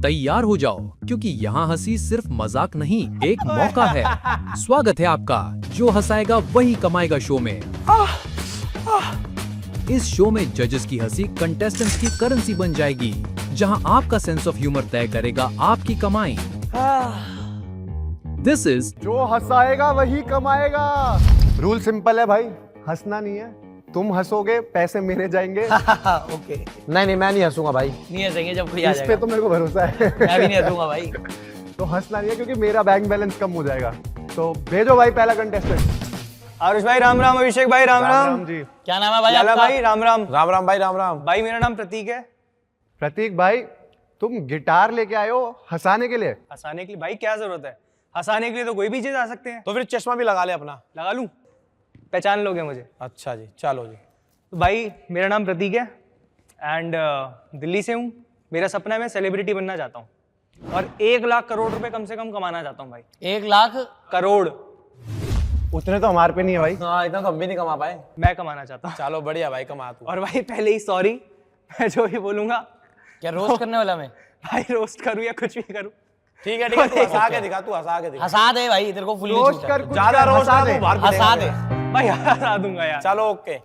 तैयार हो जाओ, क्योंकि यहाँ हंसी सिर्फ मजाक नहीं, एक मौका है। स्वागत है आपका जो हंसाएगा वही कमाएगा शो में। इस शो में जजेस की हंसी कंटेस्टेंट्स की करेंसी बन जाएगी, जहां आपका सेंस ऑफ ह्यूमर तय करेगा आपकी कमाई। दिस इज जो हंसाएगा वही कमाएगा। रूल सिंपल है भाई, हंसना नहीं है। तुम हंसोगे पैसे मेरे जाएंगे। ओके। नहीं मैं नहीं हंसूंगा भाई। नहीं हंसेंगे जब कोई आ इस पे जाएगा। तो मेरे को भरोसा है। मैं भी नहीं हंसूंगा भाई। तो हंसना नहीं है क्योंकि मेरा बैंक बैलेंस कम हो जाएगा। तो भेजो भाई पहला कंटेस्टेंट। आरुष भाई राम राम, अभिषेक भाई राम राम। जी। क्या नाम है भाई लाला आपका? भाई राम राम। राम राम भाई, राम राम। भाई मेरा नाम प्रतीक है। प्रतीक भाई, तुम गिटार लेके आए हो हंसाने के लिए? हंसाने के लिए भाई क्या जरूरत है, हंसाने के लिए तो कोई भी चीज आ सकते हैं। तो फिर चश्मा भी लगा ले अपना। लगा लूं, पहचान लोगे मुझे? अच्छा जी, चलो जी। तो भाई मेरा नाम प्रतीक है एंड दिल्ली से हूँ। मेरा सपना है मैं सेलिब्रिटी बनना चाहता हूँ और 1 लाख करोड़ रुपए कम से कम कमाना चाहता हूँ भाई। 1 लाख करोड़ उतने तो हमारे पे नहीं है भाई। हाँ, इतना तो हम भी नहीं कमा पाए। मैं कमाना चाहता हूँ। चलो बढ़िया भाई, कमा तू। और भाई पहले ही सॉरी, मैं जो भी बोलूंगा क्या रोस्ट करने वाला मैं? भाई रोस्ट करूँ या कुछ भी करूँ। ठीक है, तू हंसा के दिखा, तू हंसा के दिखा। हंसा दे भाई, तेरे को फुल्ली रोस्ट छूट है। कर कुछ ज्यादा कर, रोस्ट हंसा ना दे। तू बाहर हंसा दे। भाई हंसा दूंगा यार। चलो ओके।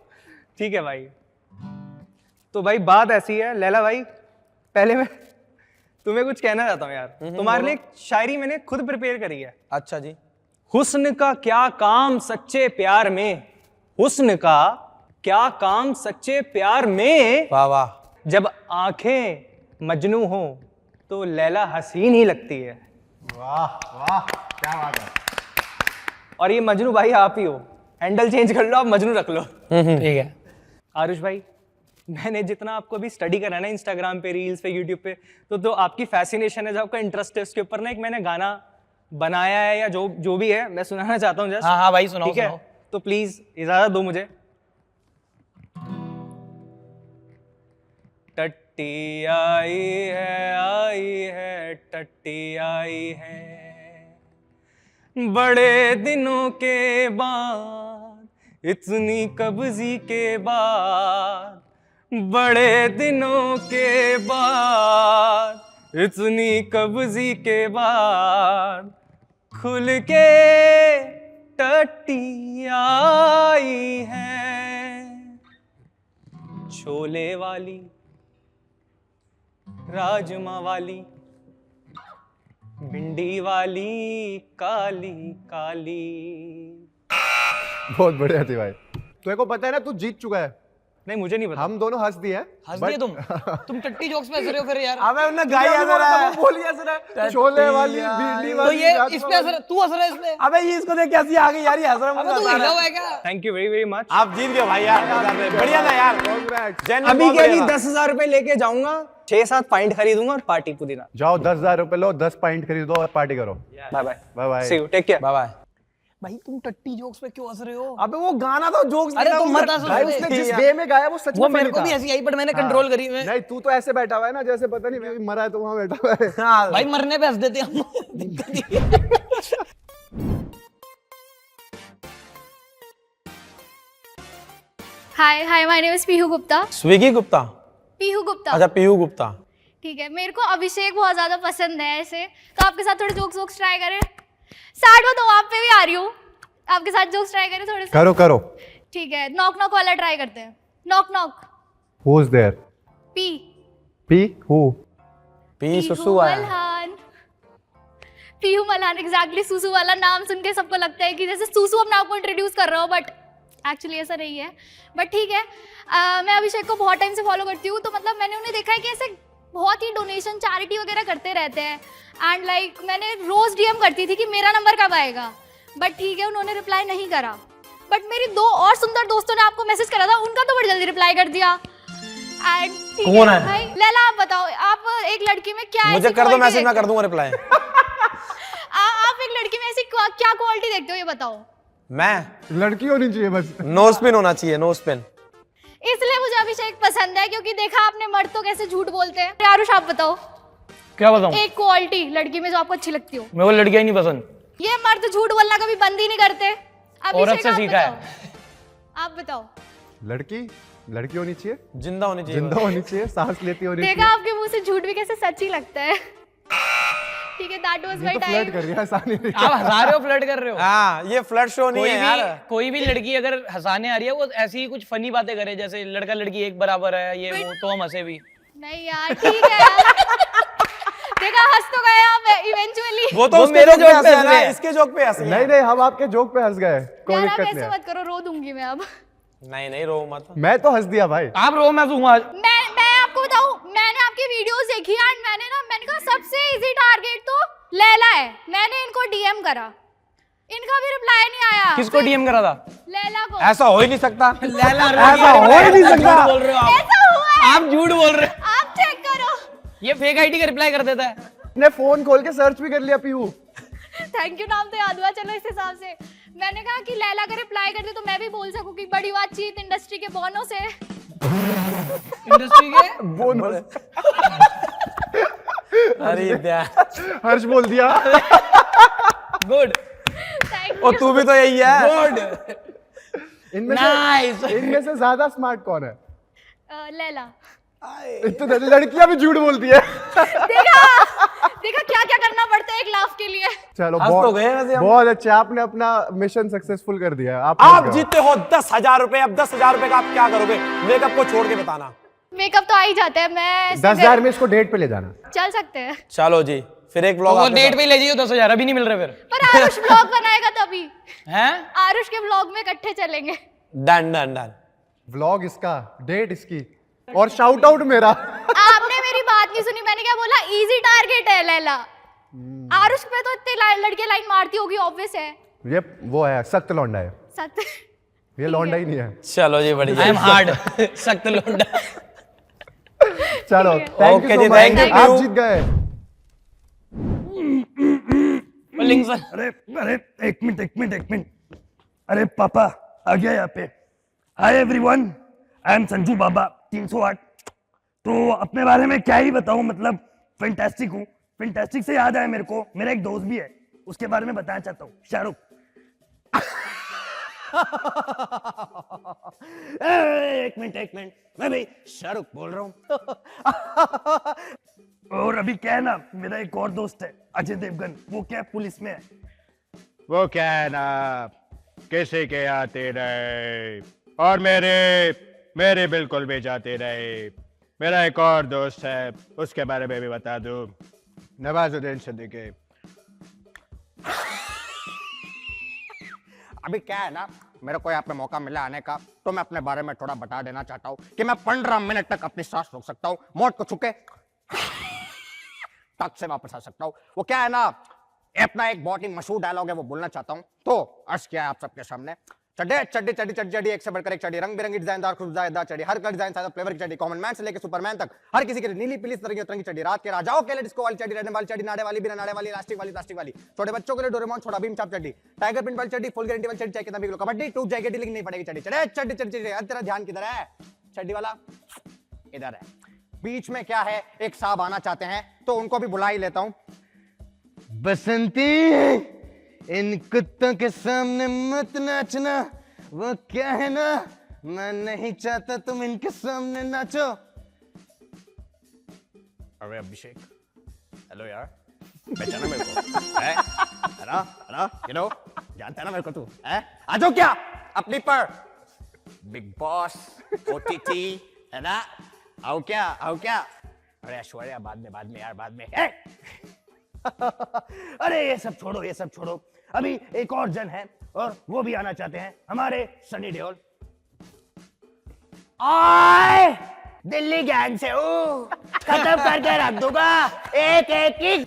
ठीक है भाई। तो भाई बात ऐसी है लैला भाई, पहले मैं तुम्हें कुछ कहना चाहता हूँ यार। तुम्हारे लिए एक शायरी मैंने खुद प्रिपेयर करी है। अच्छा जी। हुस्न का क्या काम सच्चे प्यार में, हुस्न का क्या काम सच्चे प्यार में, वाह वाह। जब आंखें मजनू हो तो लैला हसीन ही लगती है। वाह वाह, क्या बात है। और ये मजनू भाई आप ही हो, हैंडल चेंज कर लो, आप मजनू रख लो। ठीक है। आरुष भाई, मैंने जितना आपको अभी स्टडी करा ना इंस्टाग्राम पे, रील्स पे, यूट्यूब पे, तो आपकी फैसिनेशन है, जो आपका इंटरेस्ट है उसके ऊपर ना एक मैंने गाना बनाया है या जो भी है, मैं सुनाना चाहता हूँ जस्ट। हाँ हाँ भाई सुनाओ ठीक है, सुनाओ। तो प्लीज इजाजत दो मुझे। टट्टी आई है टट्टी आई है, बड़े दिनों के बाद, इतनी कब्जी के बाद, बड़े दिनों के बाद, इतनी कब्जी के बाद, खुल के टट्टी आई है। छोले वाली, राजमा वाली, भिंडी वाली, काली काली। बहुत बढ़िया थी भाई। तेरे को पता है ना तू जीत चुका है। नहीं मुझे नहीं पता। हम दोनों हंस दिए हैं। हंस दिए तुम टट्टी जोक्स पे हंस रहे हो फिर यार। अबे उन्हें गाई हंस रहा है। बोली हंस रहा है। छोले वाली, भिंडी तो वाली, ये राजमा इस पे हंस रहा, तू हंस रहा है इस पे। अबे ये इसको देख कैसी आ गई यार, ये हंस रहा अबे तू हिला हुआ है क्या? Thank you very very much. आप जीत गए भाई यार, बढ़िया था यार। Congrats। अभी के अभी 10,000 रुपए लेके जाऊंगा, 6-7 पॉइंट खरीदूंगा और पार्टी पुदीना। जाओ 10,000 रुपए लो, 10 पॉइंट खरीदो और पार्टी करो। Bye bye. Bye bye. See you, take care. Bye bye. भाई तुम टट्टी जोक्स पे क्यों हंस रहे हो? अबे वो गाना तो जोक्स। अरे तुम मत हंसो भाई उस पे। उसने जिस वे में गाया वो सच वो में मेरे funny को था। भी हंसी आई बट मैंने कंट्रोल करी। मैं नहीं, तू तो ऐसे बैठा हुआ है ना जैसे पता नहीं मैं मरा है तो वहां बैठा हुआ है। हाँ भाई मरने पे हंस देते हम। दिक्कत ही है। Hi my name is Pihu Gupta. Swiggy Gupta. Pihu Gupta. अच्छा पीयू गुप्ता। ठीक है, मेरे को अभिषेक बहुत ज्यादा पसंद है ऐसे, तो आपके साथ थोड़े जोक्स ट्राई करें। साइड में तो आप पे भी आ रही हूँ, आपके साथ जोक्स ट्राई करें थोड़े से। करो करो। ठीक है, नॉक नॉक वाला ट्राई करते हैं। Knock knock. Who is there? Pee pee who? Pee सुसु आया। मल्हान। पीहू मल्हान, एग्जैक्टली। सुसु वाला नाम सुन के सबको लगता है कि जैसे सुसु अपने आप को इंट्रोड्यूस कर रहा हो, बट एक्चुअली ऐसा नहीं है। बट ठीक है, मैं अभिषेक को बहुत टाइम से फॉलो करती हूँ, तो मतलब मैंने उन्हें देखा है कि ऐसे बहुत ही डोनेशन चैरिटी वगैरह करते रहते हैं। एंड लाइक मैंने रोज डीएम करती थी कि मेरा नंबर कब आएगा, बट ठीक है उन्होंने रिप्लाई नहीं करा। बट मेरी 2 और सुंदर दोस्तों ने आपको मैसेज करा था, उनका तो बड़ी जल्दी रिप्लाई कर दिया। एंड ठीक कौन है? भाई लैला, आप बताओ, आप एक लड़की में क्या मुझे ऐसी कर दो quality मैसेज, मैं देखते कर दूंगा रिप्लाई। आप एक लड़की में ऐसी क्या क्वालिटी देखते हो, ये बताओ। मैं लड़की होनी चाहिए बस। नो स्पिन होना चाहिए, नो स्पिन। इसलिए मुझे अभिषेक पसंद है, क्योंकि देखा आपने मर्द तो कैसे झूठ बोलते हैं। आरुष आप बताओ क्या बताऊं? एक क्वालिटी लड़की में जो आपको अच्छी लगती हो। मेरे को लड़कियां ही नहीं पसंद। ये मर्द झूठ बोलना कभी बंद ही नहीं करते। औरत से आप सीखा है। बताओ, आप बताओ। लड़की होनी चाहिए, जिंदा होनी चाहिए। जिंदा होनी चाहिए, सांस लेती होनी देखा चाहिए। आपके मुंह से झूठ भी कैसे सच ही लगता है। ठीक है, दैट वाज ये माय तो फ्लर्ट टाइम। कर रही है, आसानी नहीं। आप हंसा रहे हो, फ्लर्ट कर रहे हो। हाँ ये फ्लड शो नहीं है यार। कोई भी लड़की अगर हंसाने आ रही है वो ऐसी ही कुछ फनी बातें करे, जैसे लड़का लड़की एक बराबर है ये वो, तो हम हंसे भी। नहीं यार, ठीक है यार। देखा, हंस तो गए आप इवेंचुअली। वो तो वो उसके मेरे जोक पे जोक पे हंसे हंस ना, रहे हैं। इसके जोक पे हंसे नहीं नहीं, हम आपके जोक पे हंस गए, कोई यार आप दिक्कत ऐसे नहीं है। मत करो, रो दूंगी मैं अब। नहीं नहीं रो मत। मैं तो हंस दिया भाई। आप रो, मैं हंसूंगा। मैं आपको बताऊं, मैंने आपकी वीडियोस देखी एंड मैंने कहा सबसे इजी टारगेट तो लैला है। मैंने इनको डीएम करा, इनका भी रिप्लाई नहीं आया। किसको डीएम करा था? लैला को। ऐसा हो ही नहीं सकता। लैला ऐसा हो ही नहीं सकता। झूठ बोल रहे हो आप। ऐसा हुआ है, आप झूठ बोल रहे हो। आप चेक करो। ये फेक आईडी का रिप्लाई कर देता है। ने फोन खोल के सर्च भी कर लिया पीहू। थैंक यू नाम तो याद हुआ, चलो इस हिसाब से। मैंने कहा कि लैला का रिप्लाई कर दे तो मैं भी बोल सकूं कि बड़ी बातचीत इंडस्ट्री के बोनों से। इंडस्ट्री के बोनस। अरे यार हर्ष बोल दिया। गुड थैंक और तू भी तो यही है। Good nice. इनमें से ज्यादा स्मार्ट कौन है? यू। लैला। तो लड़कियां भी झूठ बोलती है। देखा क्या क्या करना पड़ता है एक लाफ के लिए। चलो हंस तो गए वैसे हम। बहुत अच्छा, आपने अपना मिशन सक्सेसफुल कर दिया। आप आप जीते हो 10,000 रुपए। अब 10,000 रुपए का आप क्या करोगे? मेकअप को छोड़ के बताना। मेकअप तो आ ही जाता है, मैं 10,000 में इसको डेट पे ले जाना। चल सकते हैं। चलो जी, फिर एक तो ब्लॉग वो डेट पे ले जाइए, 10,000 अभी नहीं मिल रहे फिर। पर आरुष व्लॉग बनाएगा तभी। हैं? आरुष के व्लॉग में इकट्ठे चलेंगे। Done done done. व्लॉग इसका, डेट इसकी, और शाउट आउट मेरा। आपने मेरी बात नहीं सुनी, मैंने क्या बोला? इजी टारगेट है लैला। आरुष पे तो इतने लड़के लाइन मारती होगी, ऑब्वियस है। ये वो है, सख्त लौंडा है। सत्य। ये लौंडा ही नहीं है। चलो जी बढ़िया। I am hard. सख्त लोंडा। चलो, ठीक है। थैंक Okay यू जी, सो thank मच, you. आप जीत गए। लिंग सर। अरे अरे एक मिनट। अरे पापा आ गया यहाँ पे। Hi everyone, I am Sanju Baba 308। तो अपने बारे में क्या ही बताऊं, मतलब फैंटास्टिक हूँ। फैंटास्टिक से याद आया मेरे को, मेरा एक दोस्त भी है, उसके बारे में बताना चाहता हूँ, शाहरुख। एक मिनट, मैं भाई शाहरुख बोल रहा हूँ। और अभी क्या है ना, मेरा एक और दोस्त है अजय देवगन, वो क्या पुलिस में है। वो क्या है ना, किसी के आते रहे और मेरे बिल्कुल भी जाते रहे। मेरा एक और दोस्त है, उसके बारे में भी बता दूं, नवाजुद्दीन सिद्दीकी। अभी क्या है ना, मेरे को यहाँ पे मौका मिला आने का, तो मैं अपने बारे में थोड़ा बता देना चाहता हूँ कि मैं 15 मिनट तक अपनी सांस रोक सकता हूँ, मौत को छुके तक से वापस आ सकता हूँ। वो क्या है ना, अपना एक बहुत ही मशहूर डायलॉग है, वो बोलना चाहता हूँ, तो अर्ज किया है आप सबके सामने। चड्डी एक से बढ़कर एक चड्डी, रंग बिरंगी डिजाइनदार खुशबूदार चड्डी, हर कलर डिजाइन साइज फ्लेवर की चड्डी, कॉमन मैन से लेकर सुपरमैन तक हर किसी के लिए नीली पीली तरंगी चड्डी, रात के राजाओं के लिए डिस्को वाली चड्डी, रहने वाली चड्डी, नाड़े वाली, बिना नाड़े वाली, प्लास्टिक वाली, छोटे बच्चों के लिए डोरेमोन, छोटा भीम चाप चड्डी, टाइगर प्रिंट वाली चड्डी, फुल गारंटी वाली चड्डी, चाहे कितना भी किलो कबड्डी टूट जाएगी लेकिन नहीं पड़ेगी चड्डी। चड्डी तेरा ध्यान किधर है? चड्डी वाला इधर है। बीच में क्या है, एक साहब आना चाहते हैं, तो उनको भी बुला ही लेता हूं। बसंती, इन कुत्तों के सामने मत नाचना, वो क्या है ना, मैं नहीं चाहता तुम इनके सामने नाचो। अरे अभिषेक, हेलो यार, पहचाना मेरे को? है? हेलो, यू नो, जानता है ना मेरे को तू? है? आ जाओ क्या अपनी पर, बिग बॉस, ओटीटी, है ना? आओ क्या? अरे ऐश्वर्या बाद में यार, बाद में। अरे ये सब छोड़ो, अभी एक और जन है और वो भी आना चाहते हैं, हमारे सनी देओल। आए दिल्ली गैंग से खत्म करके रख दूंगा, एक की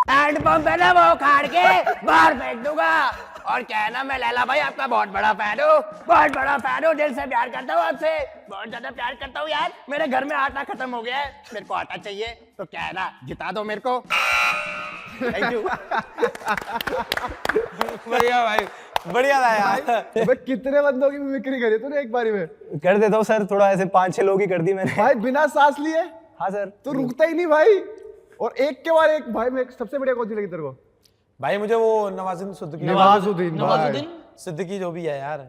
हैंड पंप है ना, वो उखाड़ के बाहर फेंक दूंगा। और क्या है ना, मैं लैला भाई आपका बहुत बड़ा फैन हूँ, दिल से प्यार करता हूँ आपसे, बहुत ज्यादा प्यार करता हूँ यार। मेरे घर में आटा खत्म हो गया है, मेरे को आटा चाहिए, तो क्या है ना, जिता दो मेरे को। Thank you. बढ़िया भाई, बढ़िया था यार। अबे कितने बंदों की मिमिक्री करी तूने एक बारी में? कर देता हूँ सर, थोड़ा ऐसे 5-6 लोग ही कर दी मैंने। भाई बिना सांस लिए हाँ सर। तो रुकता ही नहीं भाई, और एक के बाद एक। भाई मैं सबसे बढ़िया कौन सी लगी तेरे को? भाई मुझे वो नवाजुद्दीन सिद्दीकी। नवाजुद्दीन भाई। नवाजुद्दीन सिद्दीकी जो भी है यार।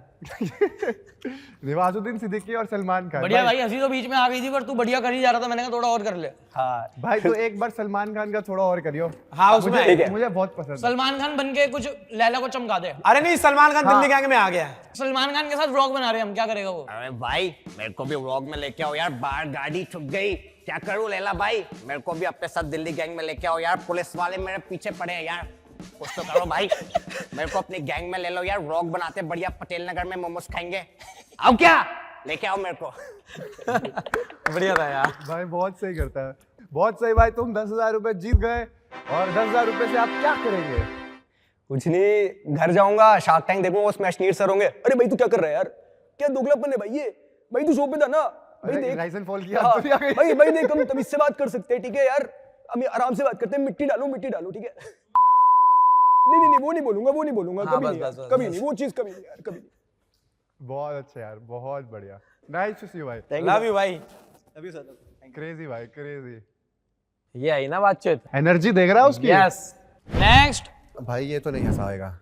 नवाजुद्दीन सिद्दीकी और सलमान खान। बढ़िया भाई, हंसी तो बीच में आ गई थी पर तू बढ़िया कर ही जा रहा था, मैंने कहा थोड़ा और कर ले। हाँ भाई तो एक बार सलमान खान का थोड़ा और करियो। हाँ उसमें मुझे बहुत पसंद है। सलमान खान बन के कुछ लैला को चमका दे। अरे नहीं, सलमान खान दिल्ली गैंग में आ गया है। सलमान खान के साथ व्लॉग बना रहे हैं हम, क्या करेगा वो? अरे भाई मेरे को भी व्लॉग में लेके आओ यार, बाहर गाड़ी छुप गई, क्या करूं लैला भाई, मेरे को भी अपने साथ दिल्ली गैंग में लेके आओ यार, पुलिस वाले मेरे पीछे पड़े हैं यार, कुछ तो करो भाई, मेरे को अपनी गैंग में ले लो यार, व्लॉग बनाते बढ़िया, पटेल नगर में मोमोज खाएंगे, आओ क्या लेके आओ मेरे को। बढ़िया था यार भाई बहुत सही करता है, बहुत सही भाई। तुम 10,000 रुपए जीत गए और 10,000 रुपए से आप क्या करेंगे? कुछ नहीं, घर जाऊंगा, शार्क टैंक देखूंगा, उसमें अश्नीर सर होंगे, अरे भाई तू क्या कर रहा है यार, क्या दोगलापन है भाई ये, भाई तू शो पे था ना भाई, देख लाइसेंस फॉल किया हाँ, तो क्या करें? भाई देख हम तब इससे बात कर सकते हैं, ठीक है यार, हम आराम से बात करते हैं, मिट्टी डालो ठीक है। नहीं वो नहीं बोलूंगा हाँ, कभी बस, नहीं बस, यार, बस, कभी बस। नहीं वो चीज, कभी नहीं यार, कभी नहीं। बहुत अच्छा यार, बहुत बढ़िया। नाइस टू सी यू भाई। लव यू भाई। क्रेजी भाई, क्रेजी। ये आई ना बातचीत। एनर्जी देख रहा है उसकी। यस नेक्स्ट भाई ये तो नहीं हंसाएगा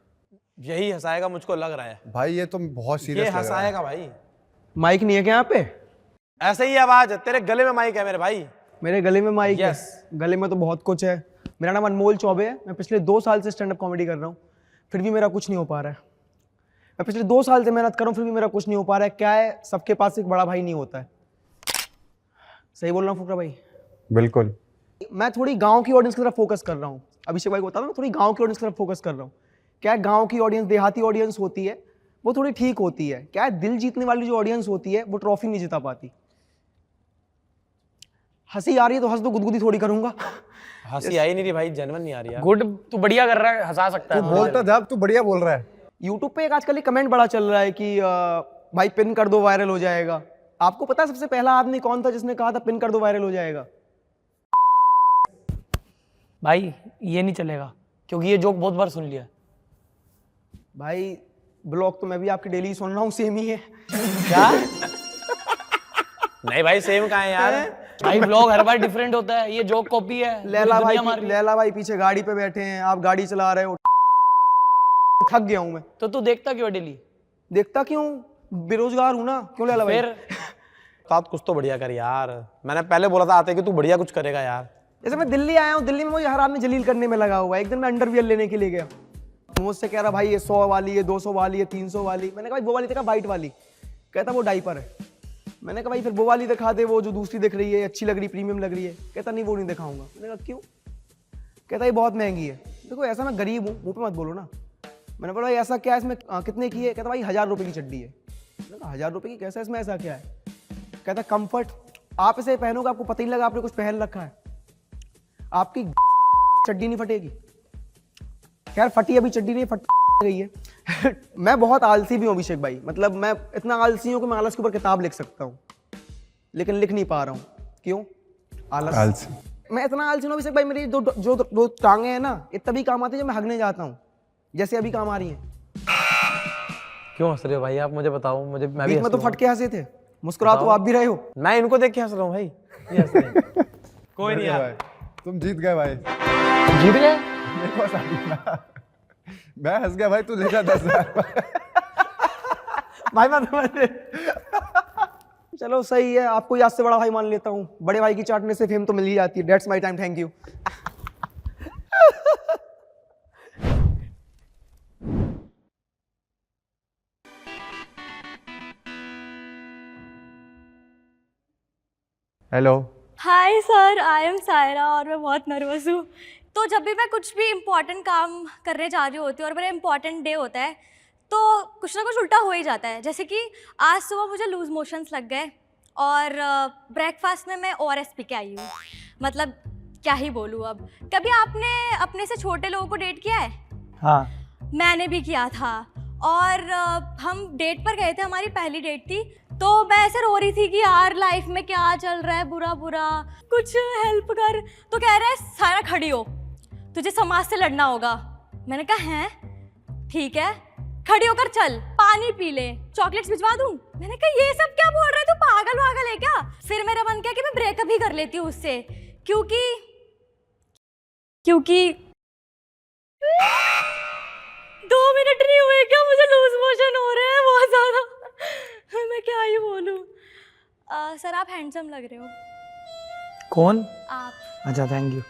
यही हंसाएगा, मुझको लग रहा है। भाई, ये तो बहुत ये सीरियस लग रहा है। हंसाएगा भाई। माइक नहीं है क्या यहाँ पे? ऐसे ही आवाज, तेरे गले में माइक है मेरे भाई। मेरे गले में माइक है, Yes. गले में तो बहुत कुछ है। मेरा नाम अनमोल चौबे है, मैं पिछले 2 साल से स्टैंड अप कॉमेडी कर रहा हूँ, फिर भी मेरा कुछ नहीं हो पा रहा है। मैं पिछले 2 साल से मेहनत कर रहा हूँ, फिर भी मेरा कुछ नहीं हो पा रहा है। क्या है, सबके पास एक बड़ा भाई नहीं होता है। सही बोल रहा हूँ फुकरा भाई? बिल्कुल। मैं थोड़ी गांव की ऑडियंस की तरफ फोकस कर रहा हूँ। अभिषेक भाई को बता रहा हूँ, मैं थोड़ी गांव की ऑडियंस की तरफ फोकस कर रहा हूँ। क्या है, गांव की ऑडियंस, देहाती ऑडियंस होती है, वो थोड़ी ठीक होती है। क्या है, दिल जीतने वाली जो ऑडियंस होती है वो ट्रॉफी नहीं जिता पाती। हंसी आ रही है तो हंस दो, गुदगुदी थोड़ी करूंगा। हंसी आई नहीं रही भाई, जेन्युइन नहीं आ रही यार। गुड, तू बढ़िया कर रहा है, हंसा सकता तू है। बोलता जब तू बढ़िया बोल रहा है। यूट्यूब पे एक आजकल एक कमेंट बड़ा चल रहा है कि भाई पिन कर दो वायरल हो जाएगा। आपको पता है सबसे पहला आदमी कौन था जिसने कहा था पिन कर दो वायरल हो जाएगा? भाई ये नहीं चलेगा, क्योंकि ये जोक बहुत बार सुन लिया। भाई ब्लॉग तो मैं भी आपकी डेली सुन रहा हूँ, सेम ही है। क्या? नहीं भाई, सेम कहाँ है यार? भाई ब्लॉग हर बार डिफरेंट होता है, ये जोक कॉपी है। लैला पूरी दुनिया मार रही है। लैला भाई पीछे गाड़ी पे बैठे हैं, आप गाड़ी चला रहे हो। थक गया हूँ मैं। तो तू देखता क्यों डेली? देखता क्यों, बेरोजगार हूँ ना। क्यों लैला भाई? फिर साथ कुछ तो बढ़िया कर यार। मैंने पहले बोला था आते कि तू बढ़िया कुछ करेगा यार। जैसे मैं दिल्ली आया हूँ, दिल्ली में मुझे हर आदमी जलील करने में लगा हुआ है। एक दिन मैं अंडरवियर लेने के लिए गया, मुझसे कह रहा भाई ये 100 वाली, ये 200 वाली, ये 300 वाली। मैंने कहा भाई वो वाली दिखा, वाइट वाली। कहता वो डाइपर है। मैंने कहा भाई फिर वो वाली दिखा दे, वो जो दूसरी दिख रही है, अच्छी लग रही, प्रीमियम लग रही है। कहता नहीं वो नहीं दिखाऊंगा। मैंने कहा क्यों? कहता ये बहुत महंगी है। देखो ऐसा मैं गरीब हूँ, मुँह पे मत बोलो ना। मैंने बोला भाई ऐसा क्या है इसमें, कितने की है? कहता भाई 1000 रुपये की चड्डी है। मैंने कहा 1000 रुपये की, कैसा इसमें ऐसा क्या है? कहता कंफर्ट, आप इसे पहनोगे आपको पता ही नहीं लगा आपने कुछ पहन रखा है, आपकी चड्डी नहीं फटेगी। यार फटी अभी चड्डी नहीं, फट गई है। मैं बहुत आलसी भी हूँ अभिषेक भाई, मतलब मैं इतना आलसी हूँ कि मैं आलस के ऊपर किताब लिख सकता हूँ, लेकिन लिख नहीं पा रहा हूँ। क्यों? आलस। मैं इतना आलसी हूँ अभिषेक भाई, मेरी दो टांगे हैं ना, ये तभी काम आती है जब मैं हगने जाता हूँ, जैसे अभी काम आ रही हैं। क्यों हंस रहे हो भाई आप? मुझे बताओ, मुझे मैं भी बीच में तो फट के हंसे थे, मुस्कुरा तो आप भी रहे हो। मैं इनको देख के हंस रहा हूँ भाई। ये हंस रहे हैं। कोई नहीं बढ़िया यार। भाई, तुम जीत गए भाई। जीत गए। मेरे को साथ ना। मैं हंस गया भाई, तू ले जा 10,000। भाई मैं तुम्हारे चलो सही है, आपको याद से बड़ा भाई मान लेता हूँ। बड़े भाई की चाटने से फेम तो मिल ही जाती है। That's my time, thank you. Hello. Hi sir, I am Saira और मैं बहुत नर्वस हूँ। तो जब भी मैं कुछ भी इम्पोर्टेंट काम करने जा रही होती हूँ और मेरा इम्पोर्टेंट डे होता है तो कुछ ना कुछ उल्टा हो ही जाता है। जैसे कि आज सुबह मुझे लूज मोशंस लग गए और ब्रेकफास्ट में मैं ORS पी के आई हूँ। मतलब क्या ही बोलूँ अब। कभी आपने अपने से छोटे लोगों को डेट किया है? हाँ, मैंने भी किया था और हम डेट पर गए थे, हमारी पहली डेट थी। तो मैं ऐसे रो रही थी कि यार लाइफ में क्या चल रहा है, बुरा बुरा, कुछ हेल्प कर। तो कह रहा है सारा खड़ी हो, तुझे समाज से लड़ना होगा। मैंने कहा हैं ठीक है, खड़ी होकर चल, पानी पी ले, चॉकलेट्स भिजवा दूं। मैंने कहा ये सब क्या बोल रहा है, तू पागल वागल है क्या? फिर मेरा मन किया कि मैं ब्रेकअप ही कर लेती हूँ उससे, क्योंकि 2 मिनट नहीं हुए क्या, मुझे लूज इमोशन हो रहे हैं बहुत ज्यादा। मैं क्या ही बोलूं। सर आप हैंडसम लग रहे हो। कौन? आप। अच्छा थैंक यू।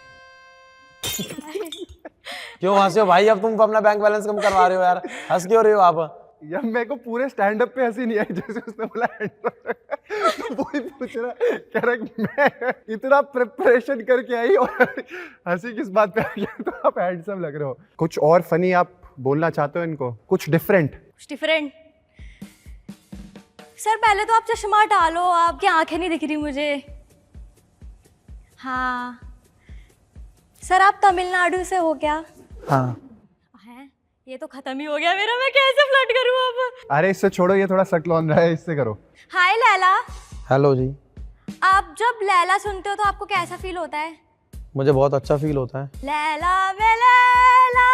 क्यों हंसे हो भाई? अब तुम अपना बैंक बैलेंस कम करवा रहे हो यार, हंस क्यों रहे हो आप? यार मेरे को पूरे स्टैंड अप पे हंसी नहीं आई जैसे उसने बोला तो वही पूछ रहा, कह रहा कि मैं इतना प्रिपरेशन करके आई और हंसी किस बात पे आ गया, तो आप हैंडसम लग रहे हो। कुछ और फनी आप बोलना चाहते हो इनको, कुछ डिफरेंट? कुछ डिफरेंट। सर पहले तो आप चश्मा हटा लो, आपकी आंखें नहीं दिख रही मुझे। हाँ सर आप तमिलनाडु से हो क्या? हाँ। हैं? ये तो खत्म ही हो गया मेरा, मैं कैसे फ्लर्ट करूँ अब? अरे इससे छोड़ो, ये थोड़ा सट लॉन रहा है, इससे करो। हाय लैला। हेलो जी। आप जब लैला सुनते हो तो आपको कैसा फील होता है? मुझे बहुत अच्छा फील होता है। लैला वे लैला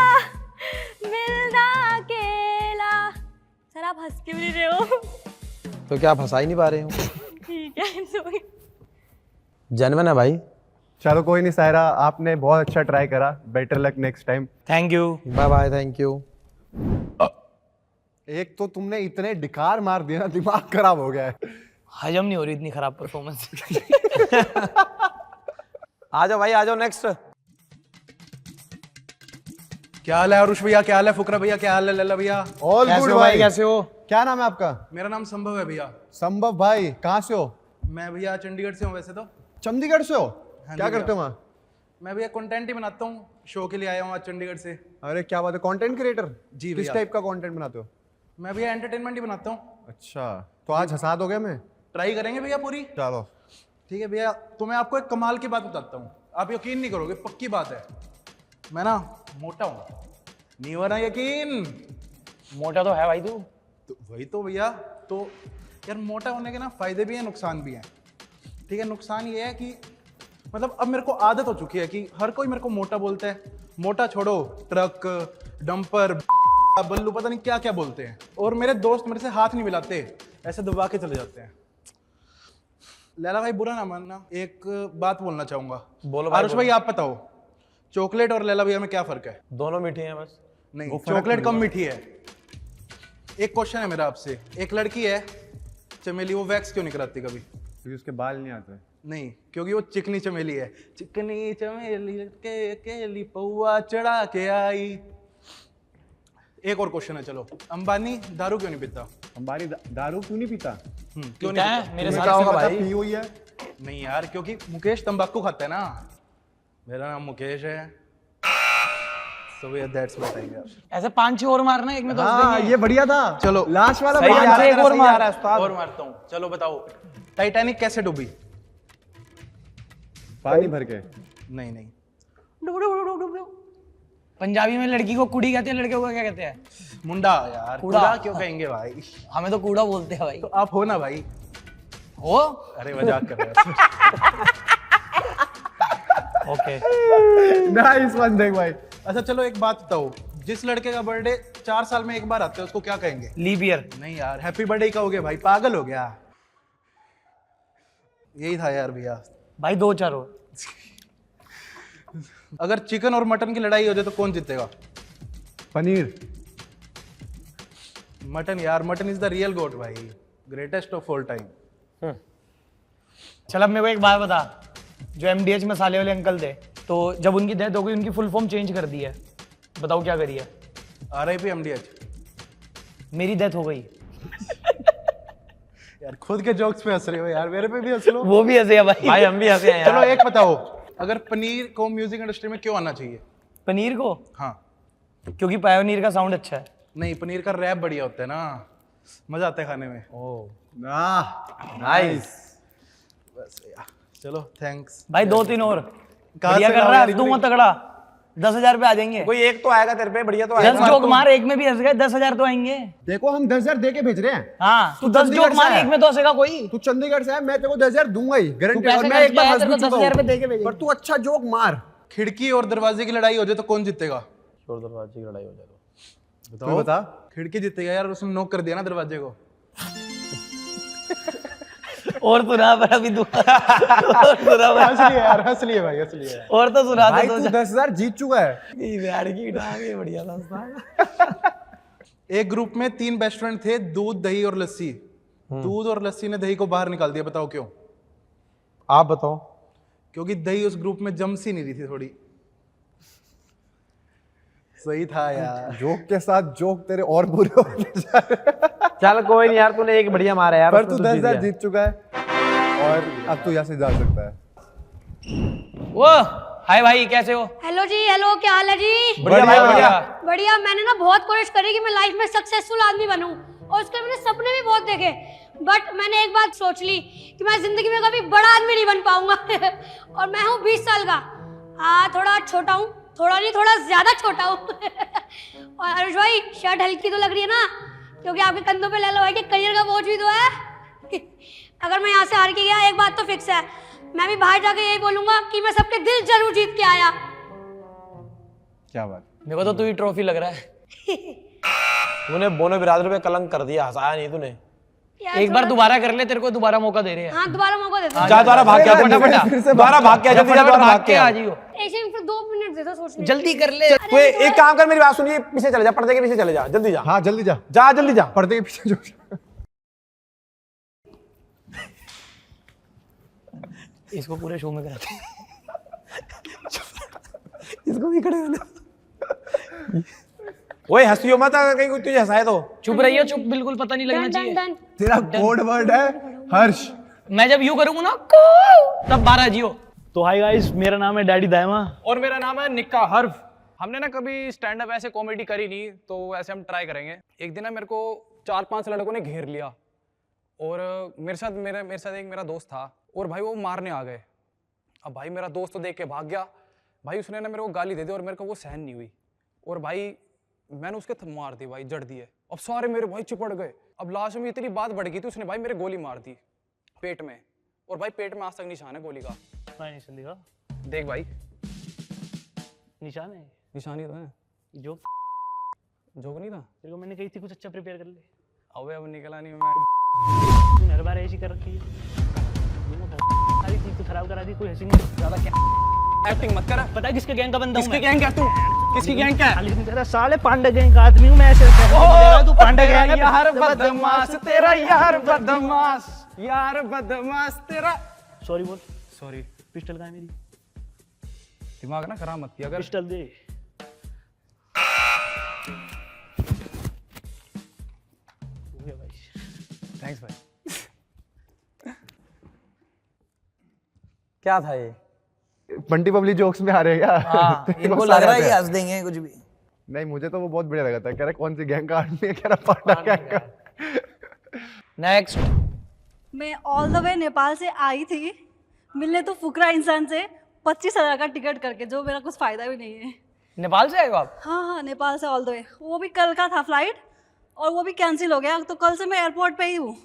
मिलना अकेला। सर आप हंस क्यों नहीं रहे हो? तो क्या आप हंसा ही नहीं पा रहे हो? ठीक है जेन्युइन है भाई। चलो कोई नहीं सायरा, आपने बहुत अच्छा ट्राई करा, better luck next time. Thank you. Bye bye, thank you. एक तो तुमने इतने डिकार मार दिया ना, दिमाग खराब हो गया है। हजम नहीं हो रही इतनी खराब परफॉर्मेंस। आ जाओ भाई, आ जाओ नेक्स्ट। क्या हाल है अरुष भैया? क्या हाल है फुकरा भैया? क्या हाल है लल्ला भैया? ऑल गुड भाई, कैसे हो? क्या नाम है आपका? मेरा नाम संभव है भैया। संभव भाई, कहाँ से हो? मैं भैया चंडीगढ़ से हूँ वैसे तो। चंडीगढ़ से हो? हाँ क्या जी करते हो भैया। वहाँ? मैं भैया कंटेंट ही बनाता हूँ, शो के लिए आया हूँ आज चंडीगढ़ से। अरे क्या बात है, कंटेंट क्रिएटर? जी किस भैया। टाइप का कंटेंट बनाते हो? मैं भैया एंटरटेनमेंट ही बनाता हूँ। अच्छा, तो आज हंसा दोगे हमें? ट्राई करेंगे भैया पूरी। चलो ठीक है भैया, तो मैं आपको एक कमाल की बात बताता हूँ, आप यकीन नहीं करोगे, पक्की बात है। मैं ना मोटा हूँ, नहीं हो रहा यकीन? मोटा तो है भाई तू। तो वही तो भैया, तो यार मोटा होने के ना फायदे भी हैं नुकसान भी हैं। ठीक है, नुकसान ये है कि मतलब अब मेरे को आदत हो चुकी है कि हर कोई मेरे को मोटा बोलता है। मोटा छोड़ो, ट्रक, डंपर, बल्लू, पता नहीं क्या क्या बोलते हैं। और मेरे दोस्त मेरे से हाथ नहीं मिलाते, ऐसे दबा के चले जाते हैं। लैला भाई बुरा ना मानना, एक बात बोलना चाहूंगा। बोलो भाई, आरुष भाई आप बताओ, चॉकलेट और लैला भैया में क्या फर्क है? दोनों मीठे हैं बस। नहीं, चॉकलेट कम मीठी है। एक क्वेश्चन है मेरा आपसे, एक लड़की है चमेली, वो वैक्स क्यों नहीं कराती कभी? क्योंकि उसके बाल नहीं आते। नहीं, क्योंकि वो चिकनी चमेली है। चिकनी चमेली के अकेली पौआ चढ़ा के आई। एक और क्वेश्चन है, चलो, अंबानी दारू क्यों नहीं पीता? अंबानी दारू क्यों नहीं पीता? क्यों नहीं पीता? मेरे तुम्हें साथ क्या होगा पता भाई? पी हुई है। नहीं यार, क्योंकि मुकेश तंबाकू खाता है ना। मेरा नाम मुकेश है। So yeah, that's my time यार। ऐसे 5-6 और मारना, एक में तो हाँ, ये बढ़िया था। चलो लास्ट वाला सही बढ़िया है, था। एक और मार। और मारता हूँ। चलो बताओ, टाइटैनिक कैसे डूबी? पानी भर के। नहीं नहीं, पंजाबी में लड़की को कुड़ी कहते हैं, लड़के को क्या कहते हैं? मुंडा। यार कूड़ा। कूड़ा क्यों कहेंगे भाई? हमें तो कूड़ा बोलते हैं भाई। तो आप हो ना भाई? हो? अरे मजाक कर रहे हो। ओके। नाइस वन, देख भाई। अच्छा चलो एक बात बताओ, जिस लड़के का बर्थडे 4 साल में एक बार आता है उसको क्या कहेंगे? Leap year. नहीं यार, हैप्पी बर्थडे कहोगे भाई, पागल हो गया। यही था यार भैया। भाई 2-4 और। अगर चिकन और मटन की लड़ाई हो जाए तो कौन जीतेगा? पनीर। मटन यार, मटन इज द रियल गोट भाई, ग्रेटेस्ट ऑफ ऑल टाइम। चल अब मेरे को एक बात बता, जो MDH मसाले वाले अंकल थे, तो जब उनकी डेथ हो गई उनकी फुल फॉर्म चेंज कर दी है, बताओ क्या करिए? RIP MDH। मेरी डेथ हो गई। यार खुद के जोक्स पे हंस रहे हो यार, मेरे पे भी हंस लो। वो भी हंसे है भाई। भाई हम भी हंसे हैं यार। चलो एक बताओ, अगर पनीर को म्यूजिक इंडस्ट्री में क्यों आना चाहिए? पनीर को? हाँ। क्योंकि पायोनीर का साउंड अच्छा है। नहीं, पनीर का रैप बढ़िया होता है ना, मजा आता है खाने में। नाइस। बस यार, चलो थैंक्स भाई 2-3 और। कहाँ बढ़िया से कर लाओ रहा यार है, दूंगा तगड़ा। 10,000 पे आ जाएंगे। कोई एक तो आएगा तेरे पे, बढ़िया तो आएगा। 10 जोक मार, एक में भी हंस गए, 10,000 तो आएंगे। देखो हम 10,000 दे के भेज रहे हैं। हाँ, तू 10 चंडीगढ़ जोक से मार, है। एक में तो हंसेगा कोई। तू चंडीगढ़ से है, मैं तेरे को 10,000 दूंगा ही, गारंटी। पैसे और मैं खर्च एक बार किया है, हंस तेरे भी को चुका 10,000 हूं। रुपए दे के भेजेंगे। पर तू अच्छा जोक मार। खिड़की और दरवाजे की लड़ाई हो जाए तो कौन जीतेगा? शोर दरवाजे की लड़ाई हो जाए तो तू बता। खिड़की जीतेगा यार, उसने नॉक कर दिया ना दरवाजे को। और सुना पर अभी और सुना पर। हंस लिए यार, हंस लिए भाई, हंस लिए यार। और तो सुना भाई दे तू तो। 10,000 जीत चुका है। बढ़िया था। एक ग्रुप में 3 बेस्ट फ्रेंड थे, दूध, दही और लस्सी। दूध और लस्सी ने दही को बाहर निकाल दिया, बताओ क्यों? आप बताओ। क्योंकि दही उस ग्रुप में जम सी नहीं रही थी थोड़ी। सही था यार। जोक के साथ जोक तेरे और बुरे होते जा रहे हैं। चल कोई नहीं यार, तूने एक बढ़िया मारा यार। पर तू 10,000 जीत चुका है और अब तू यहाँ से जा सकता है। वो हाय भाई, कैसे हो? हेलो जी, हेलो, क्या हाल है जी? बढ़िया भाई बढ़िया। बढ़िया। मैंने ना बहुत कोशिश करी कि मैं लाइफ में सक्सेसफुल आदमी बनूं और उसके मैंने सपने भी बहुत देखे, बट मैंने एक बात सोच ली कि मैं जिंदगी में कभी बड़ा आदमी नहीं बन पाऊंगा। और मैं हूँ 20 साल का। हाँ, थोड़ा छोटा हूँ, थोड़ा नहीं थोड़ा ज्यादा छोटा हूँ। और आरुष भाई, शर्ट हल्की तो लग रही है ना, क्योंकि आपके कंधों पे लैला भाई के करियर का बोझ भी तो है। अगर मैं यहाँ से हार के गया, एक बात तो फिक्स है, मैं भी बाहर जाके यही बोलूंगा कि मैं सबके दिल जरूर जीत के आया। क्या बात? मेरे को तो तू ही ट्रॉफी लग रहा है। तूने बोनो बिरादर पे कलंक कर दिया, हंसाया नहीं तूने। एक बार दोबारा कर ले, तेरे को दोबारा मौका दे रहे हैं। हाँ, दोबारा मौका दे दो। जा दोबारा भाग के आ, दोबारा भाग के आ, जल्दी दोबारा भाग के आ। जियो, ऐसे में फिर 2 मिनट दे दो सोचने। जल्दी कर ले। तू एक काम कर, मेरी बात सुनिए, पीछे चले जा, पर्दे के पीछे चले जा, जल्दी जा। हाँ जल्दी जा, जा जल्दी जा। पर्दे के पीछे जो। इसको पूरे शो में कराते हैं। इसको भी खड़े होने। ओए हंसियो मत, अगर कहीं कोई तुझे हंसाए तो। चुप रहिए, चुप, बिल्कुल पता नहीं लगना डन चाहिए। डन। तेरा कोड वर्ड है हर्ष। मैं जब यूं करूंगा ना तब 12 जियो। तो हाय गाइस, मेरा नाम है डैडी दायमा। और मेरा नाम है निक्का हर्फ। हमने ना कभी स्टैंड अप ऐसे कॉमेडी करी नहीं, तो ऐसे हम ट्राई करेंगे। एक दिन ना मेरे को 4-5 लड़कों ने घेर लिया और मेरे साथ एक मेरा दोस्त था और भाई वो मारने आ गए। अब भाई मेरा दोस्त तो देख के भाग गया। भाई उसने ना मेरे को गाली दे दी और मेरे को वो सहन नहीं हुई और भाई मैंने उसके मार दी भाई, जड़ दिए। अब सारे मेरे भाई चिपड़ गए। अब लास्ट में इतनी बात बढ़ गई थी, उसने भाई मेरे गोली मार दी पेट में, और भाई पेट में आज तक निशान है गोली का। देख भाई, निशान है, निशान ही तो है। जो जोक नहीं था तेरे को मैंने कही थी कुछ अच्छा प्रिपेयर कर ले। अबे अब निकला नहीं मैं। तूने हर बार ऐसी कर रखी है, सारी चीज तो खराब करा दी। कोई हंसी नहीं, ज्यादा क्या एक्टिंग मत कर। पता है किसके गैंग का बंदा हूं किसकी मैं? गैंग क्या तू? किसकी गैंग क्या है? खाली तेरा साले पांडा गैंग का आदमी हूं मैं। ऐसे तू पांडा गैंग है यार बदमाश तेरा, यार बदमाश, यार बदमाश तेरा। सॉरी बोल। सॉरी। पिस्टल कहाँ है मेरी? दिमाग ना खराब मत किया अगर। पिस्टल दे। थैंक्स भाई। क्या था ये? बंटी बबली जोक्स में आ रहे हैं क्या? हाँ, इनको लग रहा है कि हंस देंगे कुछ भी। नहीं, मुझे तो वो बहुत बढ़िया लगा था। कह रहा कौन सी गैंग का आदमी है, कह रहा पांडा गैंग का। नेक्स्ट। मैं ऑल द वे नेपाल से आई थी मिलने तो फुकरा इंसान से 25,000 का टिकट करके, जो मेरा कुछ फायदा भी नहीं है। नेपाल से आएगा आप? हाँ हाँ, नेपाल से ऑल द वे। वो भी कल का था फ्लाइट और वो भी कैंसिल हो गया, तो कल से मैं एयरपोर्ट पे ही हूँ।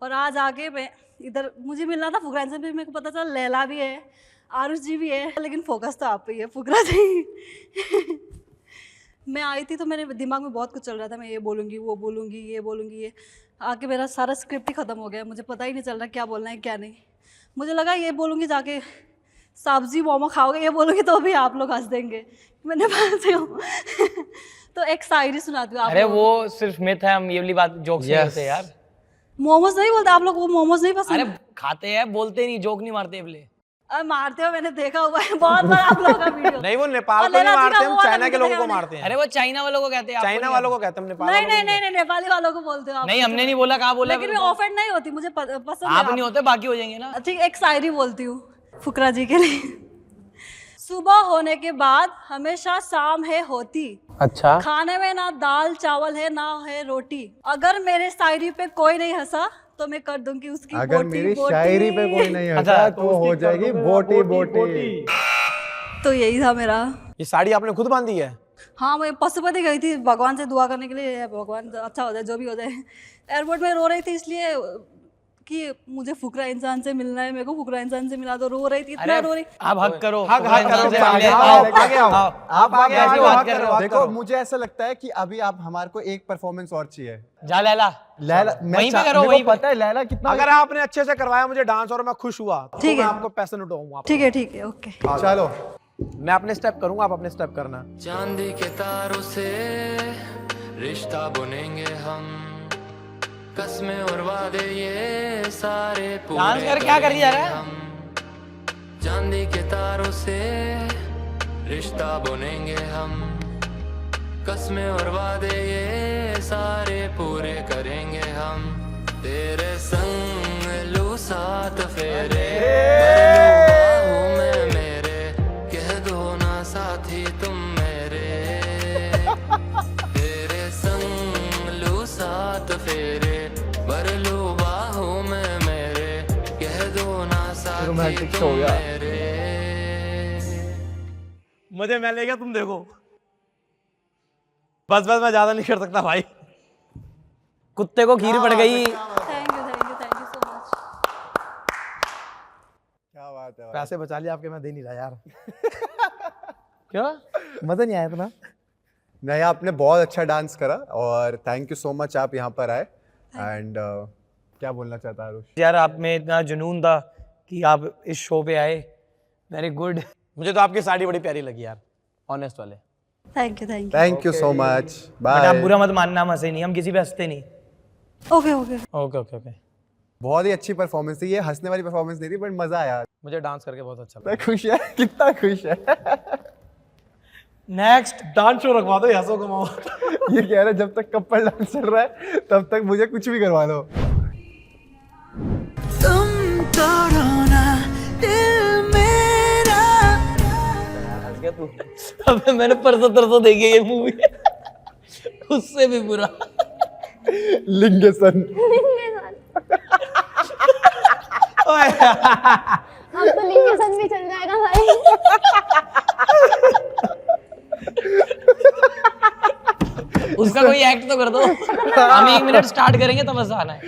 और आज आके मैं इधर, मुझे मिलना था फुकरा इंसान पे, मेरे को पता चला लैला भी है, आरुष जी भी है, लेकिन फोकस तो आप पे ही है, फुकरा जी। मैं आई थी तो मेरे दिमाग में बहुत कुछ चल रहा था, मैं ये बोलूँगी, वो बोलूँगी, ये बोलूँगी, ये आके मेरा सारा स्क्रिप्ट ही ख़त्म हो गया। मुझे पता ही नहीं चल रहा क्या बोलना है क्या नहीं। मुझे लगा ये बोलूँगी जाके सब्जी मोमो खाओगे, ये बोलूँगी तो भी आप लोग हंस देंगे, मैं नेपाल से हूँ। तो एक शायरी सुनाती हूँ। अरे वो सिर्फ मिथ है, हम ये वाली बात जोक नहीं करते यार। मोमोज नहीं बोलते आप लोग? वो मोमोज नहीं पसंद? अरे खाते हैं, बोलते नहीं, जोक नहीं मारते बोले। मारते हो, मैंने देखा हुआ है बहुत बार आप लोगों का वीडियो। नहीं, वो नेपाल को नहीं मारते, हम चाइना के लोगों को मारते हैं। अरे वो चाइना वालों को कहते हैं। चाइना वालों को कहते हैं, नेपाल नहीं नहीं नहीं, नेपाली वालों को बोलते हो आप। नहीं, हमने नहीं बोला, कहाँ बोला। लेकिन मैं ऑफेंड नहीं होती, मुझे पसंद है। आप नहीं होते, बाकी हो जाएंगे ना। ठीक, एक शायरी बोलती हूँ फुकरा जी के लिए। सुबह होने के बाद हमेशा शाम है होती, अच्छा, खाने में ना दाल चावल है ना है रोटी। अगर मेरे शायरी पे कोई नहीं हंसा तो मैं कर दूंगी उसकी अगर बोटी, मेरी बोटी। शायरी पे कोई नहीं हंसा तो हो जाएगी बोटी बोटी। तो यही था मेरा। ये साड़ी आपने खुद बांधी है? हाँ, मैं पशुपति गई थी भगवान से दुआ करने के लिए, भगवान अच्छा हो जाए, जो भी हो जाए। एयरपोर्ट में रो रही थी इसलिए कि मुझे फुकरा इंसान से मिलना है, मेरे को फुकरा इंसान से मिला, तो रो रही थी, इतना रो रही। आप हक करो, हक करो, आप आगे आओ। देखो, मुझे ऐसा लगता है कि अभी आप हमारे को एक परफॉर्मेंस और चाहिए। जा लैला, लैला वहीं पे करो, वहीं पे। पता है लैला कितना। अगर आपने अच्छे से करवाया मुझे डांस और मैं खुश हुआ तो ठीक मैं है। आपको पैसे लुटाऊंगा। ठीक है, ओके। चलो, मैं अपने स्टेप करूंगा, आप अपने स्टेप करना। चांदी के तारों से रिश्ता बुनेंगे हम, कसमें और वादे ये सारे पूरे डांस कर क्या करी जा रहा है? हम, चांदी के तारों से रिश्ता बुनेंगे हम, कसमें और वादे ये सारे पूरे करेंगे हम, तेरे संग लू साथ फेरे बाहों में मेरे, कह दो ना साथी तुम मेरे, तेरे संग लू साथ फेरे भर लू बाहों में मेरे, कह दो ना साथी तुम मेरे। मुझे मैं ले गया, तुम देखो। बस मैं ज्यादा नहीं कर सकता भाई। कुत्ते को खीर पड़ गई। Thank you so much. क्या बात है भाई। पैसे बचा लिए आपके, मैं दे नहीं रहा यार। क्यों? मजा नहीं आया इतना। नहीं, आपने बहुत अच्छा डांस करा और थैंक यू सो मच आप यहाँ पर आए। एंड क्या बोलना चाहता आरुष? यार आप में इतना जुनून था कि आप इस शो पे आए। Very good. मुझे तो आपकी साड़ी बड़ी प्यारी लगी यार, ऑनेस्ट वाले। Thank you thank you so much. But आप बाय। बुरा मत मानना, हम हंसे नहीं, हम किसी पे हंसते नहीं। Okay okay okay okay okay. बहुत ही अच्छी परफॉर्मेंस थी। ये हंसने वाली परफॉर्मेंस नहीं थी, बट मजा आया। मुझे डांस करके बहुत अच्छा लगा। कितना खुश है, कितना खुश है। नेक्स्ट डांस शो रखवा दो, हंसो कमाओ। ये कह रहा है जब तक कपल डांस चल रहा है तब तक मुझे कुछ भी करवा दो। तुम तोड़ो ना दिल मेरा। अबे मैंने परसों देखी ये मूवी, उससे भी बुरा। लिंगेसन। अब तो लिंगेसन भी चल जाएगा भाई। उसका कोई एक्ट तो कर दो। हम 1 मिनट स्टार्ट करेंगे तब मजा आना है।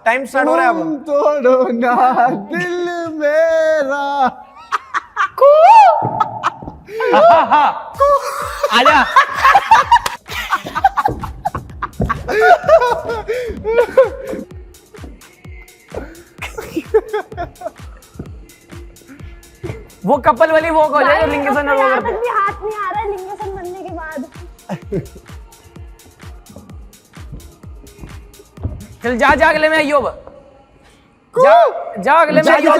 टाइम स्टार्ट हो रहा है अब। तुम तोड़ो ना दिल मेरा। आजा। वो कपल वाली वो हो जाए लिंगेसन और वो करते हैं। भी हाथ नहीं आ रहा है लिंगेसन बनने के बाद। चल जा अगले में अय्यूब। जा अगले में अय्यूब।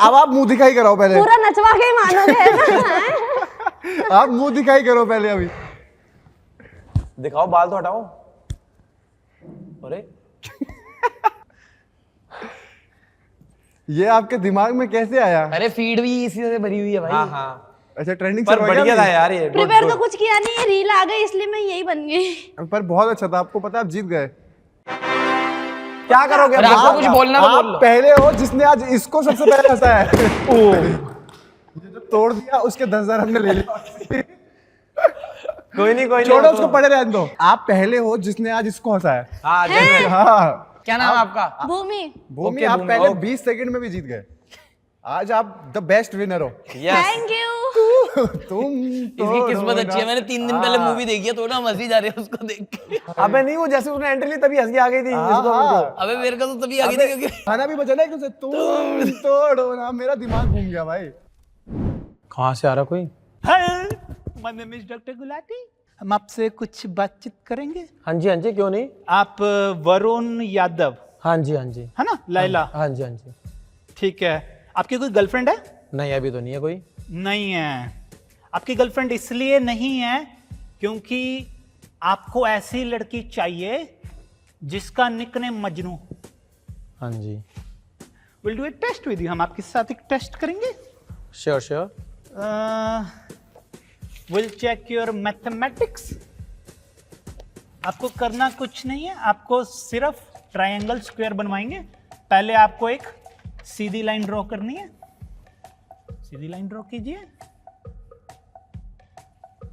अब आप मुंह दिखाई कराओ पहले। पूरा नचवा के ही मानोगे ना। आप मुंह दिखाई करो पहले अभी। दिखाओ, बाल तो हटाओ। अरे ये आपके दिमाग में कैसे आया? अरे फीड भी इसी से भरी हुई है भाई। हाँ हाँ, अच्छा, ट्रेंडिंग पर बढ़िया था यार ये। प्रिपेयर तो कुछ किया नहीं, रील आ गई इसलिए मैं यही बन गई। पर बहुत अच्छा था। आपको पता है आप जीत गए। क्या करोगे? अरे आपको कुछ बोलना तो बोल आप लो। पहले हो जिसने आज इसको सबसे पहले हंसाया है। ये जो तोड़ दिया उसके 10,000 हमने ले लिया। कोई नहीं छोड़ो उसको, पड़े रहने दो। आप पहले हो जिसने आज इसको हंसाया। हाँ जैसे हाँ, क्या नाम है आपका? भूमि। भूमि, आप पहले 20 सेकंड में भी जीत गए। आज आप द बेस्ट विनर हो। Thank you. तुम इसकी किस्मत अच्छी है, मैंने 3 दिन पहले मूवी देखी है, थोड़ा मजे जा रहे हैं उसको देख के। अबे नहीं, वो जैसे उसने एंट्री ली तभी हंस के आ गई थी। अबे मेरे को तो तभी आ गई थी क्योंकि खाना भी बचा ना एक तुम तोड़ो ना। मेरा दिमाग घूम गया भाई। कहाँ से आ रहा कोई? My name is doctor Gulati. हम आपसे कुछ बातचीत करेंगे। हाँ जी, क्यों नहीं। आप वरुण यादव, हाँ जी है ना? लैला। हाँ जी। ठीक है। आपकी कोई गर्लफ्रेंड है? नहीं, अभी तो नहीं है कोई। नहीं है। आपकी गर्लफ्रेंड इसलिए नहीं है क्योंकि आपको ऐसी लड़की चाहिए जिसका निकनेम मजनू। हाँ जी। Will do a test with you. हम आपके साथ एक टेस्ट करेंगे। Sure. Will check your mathematics. आपको करना कुछ नहीं है, आपको सिर्फ ट्रायंगल स्क्वायर बनवाएंगे। पहले आपको एक सीधी लाइन ड्रॉ करनी है। सीधी लाइन ड्रॉ कीजिए।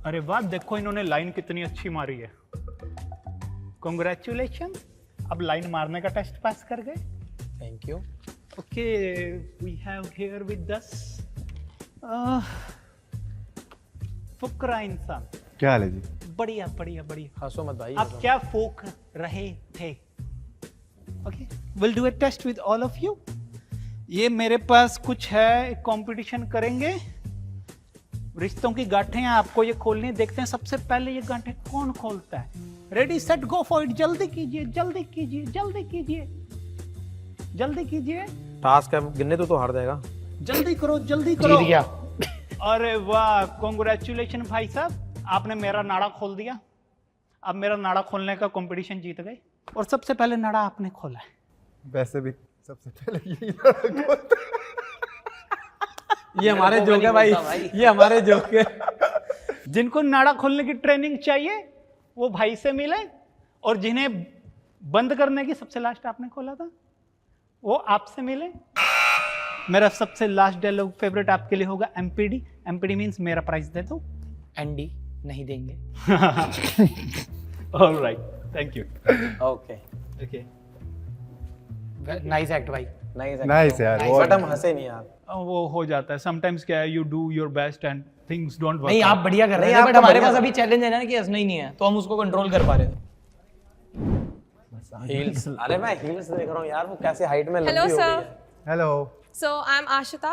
अरे वाह, देखो इन्होंने लाइन कितनी अच्छी मारी है। कॉन्ग्रेचुलेशन, अब लाइन मारने का टेस्ट पास कर गए। Thank you. Okay, we have here with us Fukra Insaan. क्या हाल है जी? बढ़िया। हंसो मत भाई। आप क्या फूक रहे थे? Okay, will do a test with all of you. ये मेरे पास कुछ है, एक कंपटीशन करेंगे। रिश्तों की गांठें आपको ये खोलनी देखते हैं, सबसे पहले ये गांठें कौन खोलता है? Ready set go for it, जल्दी कीजिए जल्दी कीजिए जल्दी कीजिए जल्दी कीजिए, टास्क है गिनने तो हार जाएगा। जल्दी करो जल्दी करो। जीत गया। अरे वाह, कॉन्ग्रेचुलेशन भाई साहब, आपने मेरा नाड़ा खोल दिया। अब मेरा नाड़ा खोलने का कंपटीशन जीत गए, और सबसे पहले नाड़ा आपने खोला है। वैसे भी सबसे पहले यही ये हमारे जोक है भाई, ये हमारे जोक है। जिनको नाड़ा खोलने की ट्रेनिंग चाहिए वो भाई से मिले, और जिन्हें बंद करने की सबसे लास्ट आपने खोला था वो आपसे मिले। मेरा सबसे लास्ट डायलॉग फेवरेट आपके लिए होगा एमपीडी। एमपीडी मींस मेरा प्राइस दे दो। एनडी नहीं देंगे। Alright, thank you. Okay okay, nice act भाई। नाइस यार, वो बट हम हंसे नहीं यार। वो हो जाता है समटाइम्स। क्या है, you do your best and things don't work. नहीं आप बढ़िया कर रहे हैं, बट हमारे पास अभी चैलेंज है ना कि हंसना ही नहीं है, तो हम उसको कंट्रोल कर पा रहे थे। हील्स, अरे मैं हील्स देख रहा हूँ यार, वो कैसे हाइट में लंबी Hello, हो गई sir. है। Hello. So I'm Ashita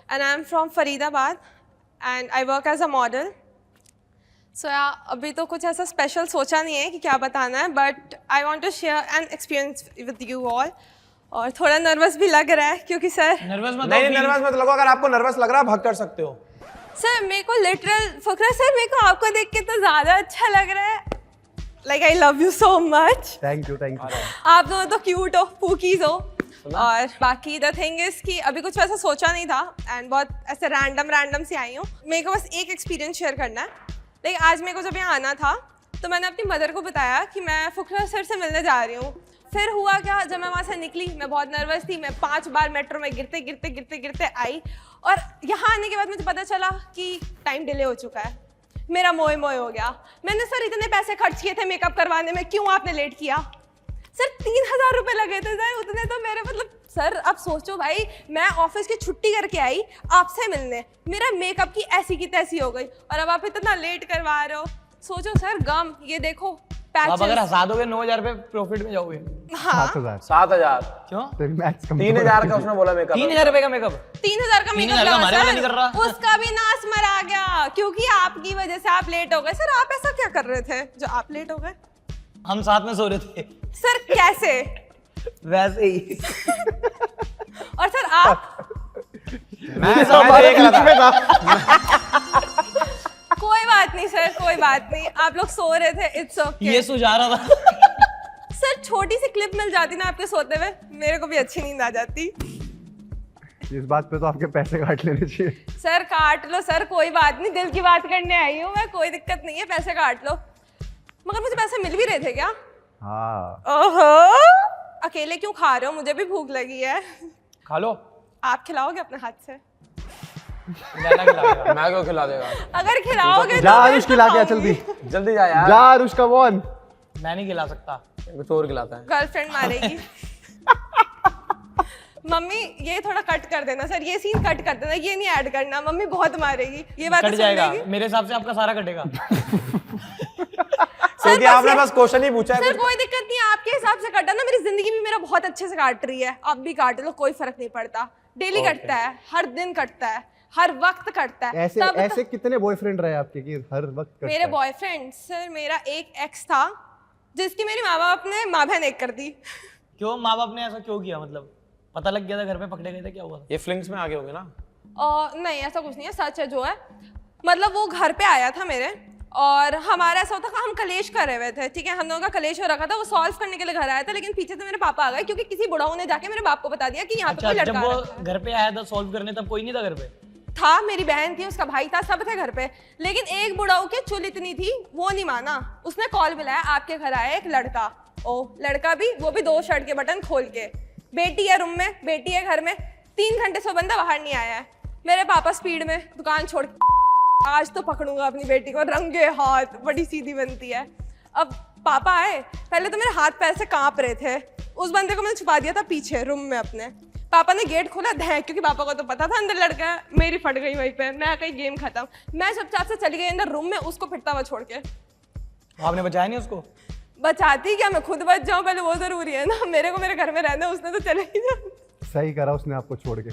and I'm from Faridabad and I work as a model. So अभी तो कुछ ऐसा स्पेशल सोचा नहीं है कि क्या बताना है, but I want to share an experience with you all. और थोड़ा नर्वस भी लग रहा है क्योंकि सर नर्वस मत नहीं नर्वस मत लगो, अगर आपको नर्वस लग रहा है भाग कर सकते हो। सर मेरे को लिटरल फकरा सर, मेरे को आपको देख के तो ज़्यादा अच्छा लग रहा है। Like I love you so much. Thank you thank you. आप दोनों तो क्यूट हो, पूकीज हो। और बाकी द थिंग इज कि अभी कुछ वैसा सोचा नहीं था एंड बहुत ऐसे रैंडम से आई हूँ। मेरे को बस एक एक्सपीरियंस शेयर करना है। लाइक आज मेरे को जब यहाँ आना था तो मैंने अपनी मदर को बताया कि मैं फुकरा सर से मिलने जा रही हूँ। फिर हुआ क्या, जब मैं वहाँ से निकली मैं बहुत नर्वस थी। मैं 5 बार मेट्रो में गिरते आई, और यहाँ आने के बाद मुझे पता चला कि टाइम डिले हो चुका है। मेरा मोए हो गया। मैंने सर इतने पैसे खर्च किए थे मेकअप करवाने में, क्यों आपने लेट किया? सर 3000 रुपए लगे थे सर, उतने तो मेरे मतलब सर अब सोचो भाई, मैं ऑफिस की छुट्टी करके आई आपसे मिलने, मेरा मेकअप की ऐसी की तैसी हो गई, और अब आप इतना लेट करवा रहे हो। सोचो सर गम, ये देखो आप अगर हंसा दोगे 9000 रुपए प्रॉफिट में जाओगे। हाँ 7000 क्यों? 3000 का उसने बोला मेकअप। 3000 रुपए का मेकअप। 3000 का मेकअप हमारे वाला लगा नहीं कर सर, रहा। उसका भी नाश मरा गया क्योंकि आपकी वजह से आप लेट हो गए। सर आप ऐसा क्या कर रहे थे जो आप लेट हो गए? हम साथ में सो रहे थे। सर कैसे? वैसे ही। और सर आप? मैं देख रहा था। कोई बात नहीं सर, कोई बात नहीं, आप लोग सो रहे थे, इट्स ओके। ये सुझा रहा था। सर छोटी सी क्लिप मिल जाती ना आपके सोते हुए, मेरे को भी अच्छी नींद आ जाती। इस बात पे तो आपके पैसे काट लेने चाहिए। सर काट लो सर, कोई बात नहीं, दिल की बात करने आई हूँ मैं, कोई दिक्कत नहीं है, पैसे काट लो। मगर मुझे पैसे मिल भी रहे थे क्या? हाँ। ओहो, अकेले क्यों खा रहे हो? मुझे भी भूख लगी है। खा लो। आप खिलाओगे अपने हाथ से? मैं क्यों खिला देगा? अगर खिलाओगे जा तो आरुष खिला के आ, जल्दी जल्दी जा यार। जा आरुष का वन। मैं नहीं खिला सकता, कुछ और खिलाता है। गर्लफ्रेंड मारेगी। मम्मी ये थोड़ा कट कर देना सर, ये सीन कट कर देना, ये नहीं ऐड करना, मम्मी बहुत मारेगी। ये बात कट जाएगा मेरे हिसाब से, आपका सारा कटेगा। क्योंकि आपने बस क्वेश्चन ही पूछा है। सर कोई दिक्कत नहीं, आपके हिसाब से काटा ना, मेरी जिंदगी भी मेरा बहुत अच्छे से काट रही है, आप भी काट लो, कोई फर्क नहीं पड़ता। डेली कटता है, हर दिन कटता है, हर वक्त कटता है। ऐसे कितने बॉयफ्रेंड रहे आपके कि हर वक्त मेरे बॉयफ्रेंड सर, मेरा एक एक्स था जिसकी मेरी माँ बाप ने माँ बहन एक कर दी। क्यों माँ बाप ने ऐसा क्यों किया? मतलब पता लग गया था, घर पे पकड़े गए थे, क्या हुआ था? ये फ्लिंग्स में आगे होंगे ना? नहीं ऐसा कुछ नहीं है, सच है जो है। मतलब वो घर पे आया था मेरे, और हमारा ऐसा होता था, हम कलेश कर रहे हुए थे, ठीक है, हम लोगों का कलेश हो रखा था, वो सॉल्व करने के लिए घर आया था, लेकिन पीछे से मेरे पापा आ गए क्योंकि किसी बुढ़ाऊ ने जाके मेरे बाप को बता दिया कि यहाँ पे कोई लड़का जब वो घर पे आया था सॉल्व करने, तब कोई नहीं था घर पे? था, मेरी बहन थी, उसका भाई था, सब थे घर पे, लेकिन एक बुढ़ाऊ की चुल इतनी थी, वो नहीं माना। उसने कॉल मिलाया, आपके घर आया एक लड़का। ओ लड़का भी, वो भी 2 शर्ट के बटन खोल के, बेटी है रूम में, बेटी है घर में, 3 घंटे से बंदा बाहर नहीं आया है। मेरे पापा स्पीड में दुकान छोड़, आज तो पकड़ूंगा अपनी बेटी को रंगे हाथ, बड़ी सीधी बनती है। अब पापा आए, पहले तो मेरे हाथ पैर से कांप रहे थे, उस बंदे को मैंने छुपा दिया था पीछे रूम में अपने। पापा ने गेट खोला, धैक, क्योंकि पापा को तो पता था अंदर लड़का है, मेरी फट गई वहीं पे, मैं कहीं गेम खत्म। मैं चुपचाप से चली गई अंदर रूम में, उसको फिरता हुआ छोड़ के। आपने बचाया नहीं उसको? बचाती क्या, मैं खुद बच जाऊं पहले, वो जरूरी है ना, मेरे को मेरे घर में रहना, उसने तो चले ही जाना। सही करा उसने आपको छोड़ के।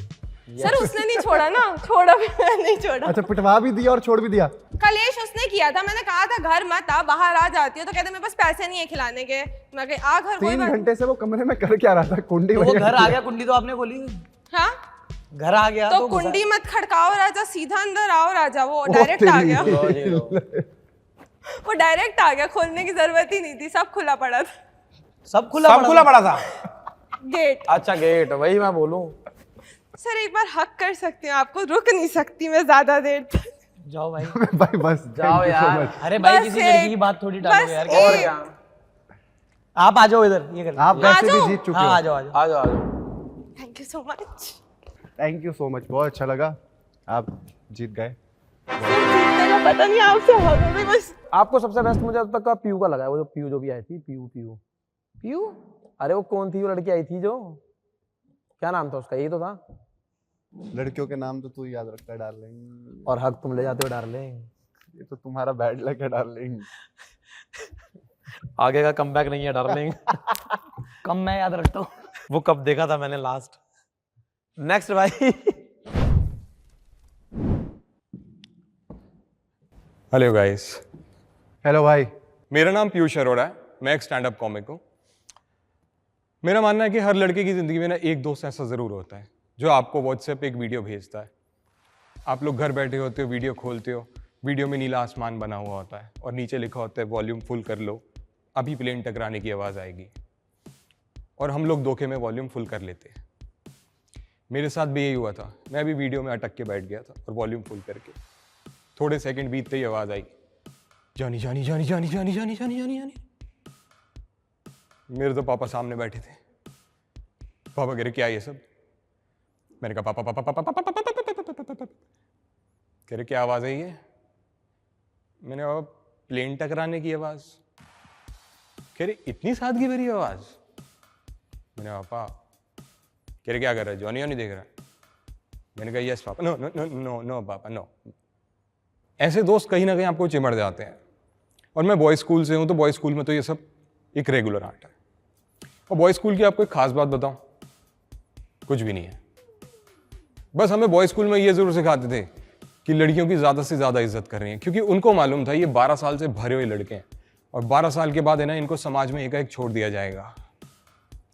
सर उसने नहीं छोड़ा ना, छोड़ा भी मैं नहीं छोड़ा। अच्छा, पिटवा भी दिया और छोड़ भी दिया। कलेश उसने किया था, मैंने कहा था घर मत आ, बाहर आ जाती हो, तो कहते मेरे पास पैसे नहीं है खिलाने के। मैं कही आ घर, कोई 3 बात। घंटे से वो कमरे में कर क्या रहा था? कुंडी वो वही घर रखी आ है। गया, कुंडी तो आपने खोली। हाँ घर आ गया तो कुंडी मत खड़काओ राजा, सीधा अंदर आओ राजा। वो डायरेक्ट आ गया, वो डायरेक्ट आ गया, खोलने की जरूरत ही नहीं थी, सब खुला पड़ा था। सब खुला पड़ा था गेट। अच्छा गेट, वही मैं बोलूं। सर एक बार हक कर सकती हूँ आपको, रुक नहीं सकती मैं ज्यादा देर तक। जाओ भाई, भाई बस जाओ यार। अरे भाई बस किसी एक- लड़की की बात थोड़ी डालो बस यार। और एक- क्या? आप आ जाओ इधर, ये कर। आप वैसे भी जाओ। जीत चुके हाँ हो। आ जाओ आ जाओ। आ जाओ आ जाओ। Thank you so much. Thank you so much, बहुत अच्छा लगा, आप जीत गए। पता नहीं आपसे हमें बस। आपको सबसे बेस्ट मुझे अब तक का पीयू का लगा है। वो जो पीयू जो भी आई थी, पीयू। अरे वो कौन थी वो लड़की आई थी जो, क्या नाम था उसका? यही तो था। लड़कियों के नाम तो तू ही याद रखता है डार्लिंग, और हक तुम ले जाते हो डार्लिंग। ये तो तुम्हारा बैड लक है डार्लिंग। आगे का कमबैक नहीं है डार्लिंग। कम मैं याद रखता हूँ। वो कब देखा था मैंने लास्ट। नेक्स्ट भाई। हेलो गाइस, हेलो भाई। मेरा नाम पीयूष अरोड़ा है, मैं एक स्टैंड अप कॉमिक हूँ। मेरा मानना है कि हर लड़के की ज़िंदगी में ना एक दोस्त ऐसा ज़रूर होता है जो आपको व्हाट्सएप पे एक वीडियो भेजता है। आप लोग घर बैठे होते हो, वीडियो खोलते हो, वीडियो में नीला आसमान बना हुआ होता है और नीचे लिखा होता है वॉल्यूम फुल कर लो, अभी प्लेन टकराने की आवाज़ आएगी। और हम लोग धोखे में वॉल्यूम फुल कर लेते हैं। मेरे साथ भी यही हुआ था। मैं भी वीडियो में अटक के बैठ गया था और वॉल्यूम फुल करके थोड़े सेकंड बीतते ही आवाज़ आई, जानी जानी जानी जानी जानी जानी जानी जानी जानी। मेरे तो पापा सामने बैठे थे। पापा कह रहे क्या ये सब? मैंने कहा पापा पापा पापा पापा पापा। कह रहे क्या आवाज़ है ये? मैंने कहा प्लेन टकराने की आवाज़। कह रहे इतनी सादगी भरी आवाज़? मैंने कहा पापा। कह रहे क्या कर रहा है? जॉनी नहीं देख रहा? मैंने कहा yes papa. No no no no no papa no. ऐसे दोस्त कहीं ना कहीं आपको चिमड़ जाते हैं। और मैं बॉयज़ स्कूल से हूँ, तो बॉयज़ स्कूल में तो ये सब एक रेगुलर आर्ट है। और बॉयज़ स्कूल की आपको एक खास बात बताऊँ, कुछ भी नहीं है। बस हमें बॉयज़ स्कूल में ये ज़रूर सिखाते थे कि लड़कियों की ज़्यादा से ज़्यादा इज्जत कर रही हैं, क्योंकि उनको मालूम था ये 12 साल से भरे हुए लड़के हैं और 12 साल के बाद है ना इनको समाज में एकाएक छोड़ दिया जाएगा।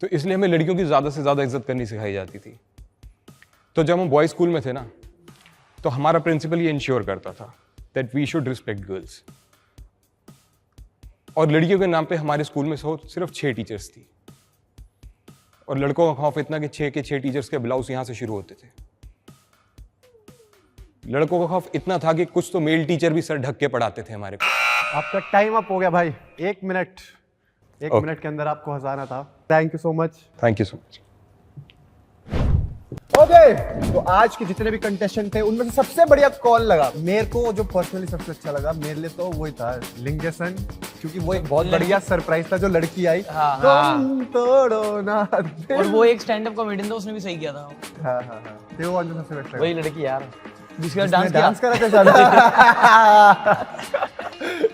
तो इसलिए हमें लड़कियों की ज़्यादा से ज़्यादा इज्जत करनी सिखाई जाती थी। तो जब हम बॉयज़ स्कूल में थे ना, तो हमारा प्रिंसिपल ये इंश्योर करता था that we should respect girls. और लड़कियों के नाम पे हमारे स्कूल में सिर्फ 6 टीचर्स थी और लड़कों का खौफ इतना कि 6 के 6 टीचर्स के ब्लाउज यहाँ से शुरू होते थे। लड़कों का खौफ इतना था कि कुछ तो मेल टीचर भी सर ढक के पढ़ाते थे हमारे को। आपका टाइम अप हो गया भाई। 1 मिनट Okay. मिनट के अंदर आपको हंसाना था। Thank you so much. Thank you so much. Okay, तो आज के जितने भी कंटेस्टेंट थे उनमें से सबसे बढ़िया कॉल लगा मेरे को, जो पर्सनली सबसे अच्छा लगा मेरे लिए, तो वही था लिंगेसन, क्योंकि वो एक बहुत बढ़िया सरप्राइज था जो लड़की आई। हाँ, तुम तोड़ो ना दिल। और वो एक स्टैंड अप कॉमेडियन था, उसने भी सही किया था। हाँ हाँ हाँ, ते वो अंदर सबसे बेस्ट वही लड़की यार जिसका डांस डांस करा था शायद।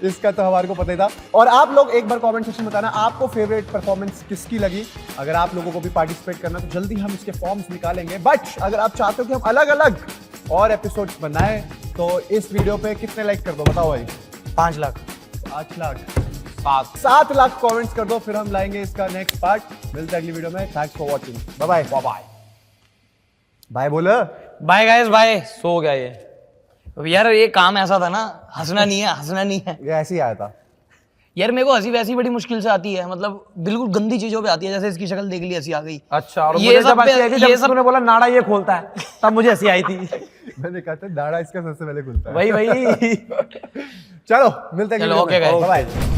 इसका तो हमारे को पता ही था। और आप लोग एक बार कमेंट सेक्शन में बताना आपको फेवरेट परफॉर्मेंस किसकी लगी। अगर आप लोगों को भी पार्टिसिपेट करना तो जल्दी हम इसके फॉर्म्स निकालेंगे। बट अगर आप चाहते हो कि हम अलग अलग और एपिसोड्स बनाएं तो इस वीडियो पे कितने लाइक कर दो बताओ भाई? 5 लाख 8 लाख 7 लाख कमेंट्स कर दो, फिर हम लाएंगे इसका नेक्स्ट पार्ट। मिलते हैं अगली वीडियो में। Thanks for watching. Bye bye. Bye bye बोलो। Bye guys bye. सो गया ये यार, ये काम ऐसा था ना, हंसना नहीं है, हंसना नहीं है। ये ऐसे ही आया था यार। मेरे को हंसी वैसी बड़ी मुश्किल से आती है, मतलब बिल्कुल गंदी चीजों पे आती है। जैसे इसकी शक्ल देख ली, हंसी आ गई। अच्छा, और ये मुझे सब जब हंसी आई थी, ये जब सब तूने बोला नाड़ा ये खोलता है, तब मुझे हंसी आई थी। मैंने कहा था दाढ़ा इसका सबसे पहले खुलता है। वही चलो मिलते हैं। चलो, ओके गाइस। बाय।